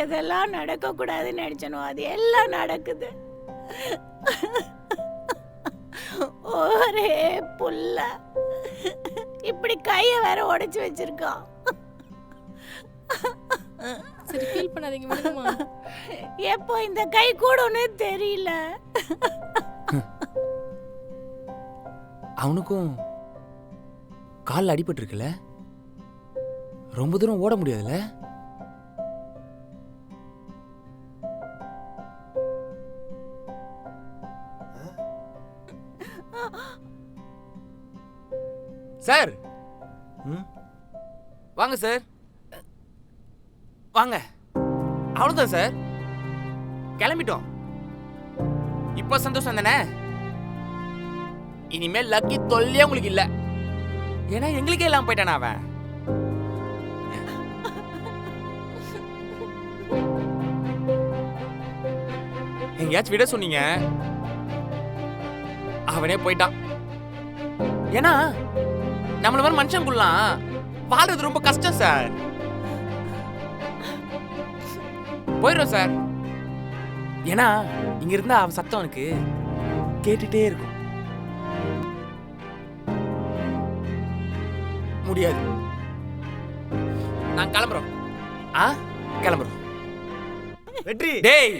எதெல்லாம் நடக்கக்கூடாதுன்னு நினைச்சனோ அது எல்லாம் நடக்குது. ஒரே புல்ல இப்படி கைய வேற உடைச்சு வச்சிருக்கான். சரி ஃபீல் பண்ணாதீங்க விடுங்கம்மா. எப்போ இந்த கை கூடும்னு தெரியல. அவனுக்கும் காலில் அடிபட்டு இருக்குல்ல, ரொம்ப தூரம் ஓட முடியாதுல்ல. சார் வாங்க சார், வாங்க. அவ்வளோதான் சார், கிளம்பிட்டோம். இப்போ சந்தோஷம் தானே? இனிமேல் லக்கி தொல்லையே உங்களுக்கு இல்லை. ஏன்னா எங்களுக்கே எல்லாம் போயிட்டானா அவன். எங்கேயாச்சும் விட சொன்னீங்க, அவனே போயிட்டான். ஏன்னா நம்மள மாதிரி மனுஷங்குலாம் வாழ்றது ரொம்ப கஷ்டம் சார். போயிடும் சார். ஏன்னா இங்க இருந்தா அவன் சத்தம் எனக்கு கேட்டுட்டே இருக்கும். முடியாது. நான் கிளம்புறோம். கிளம்புறோம். வெற்றி டேய்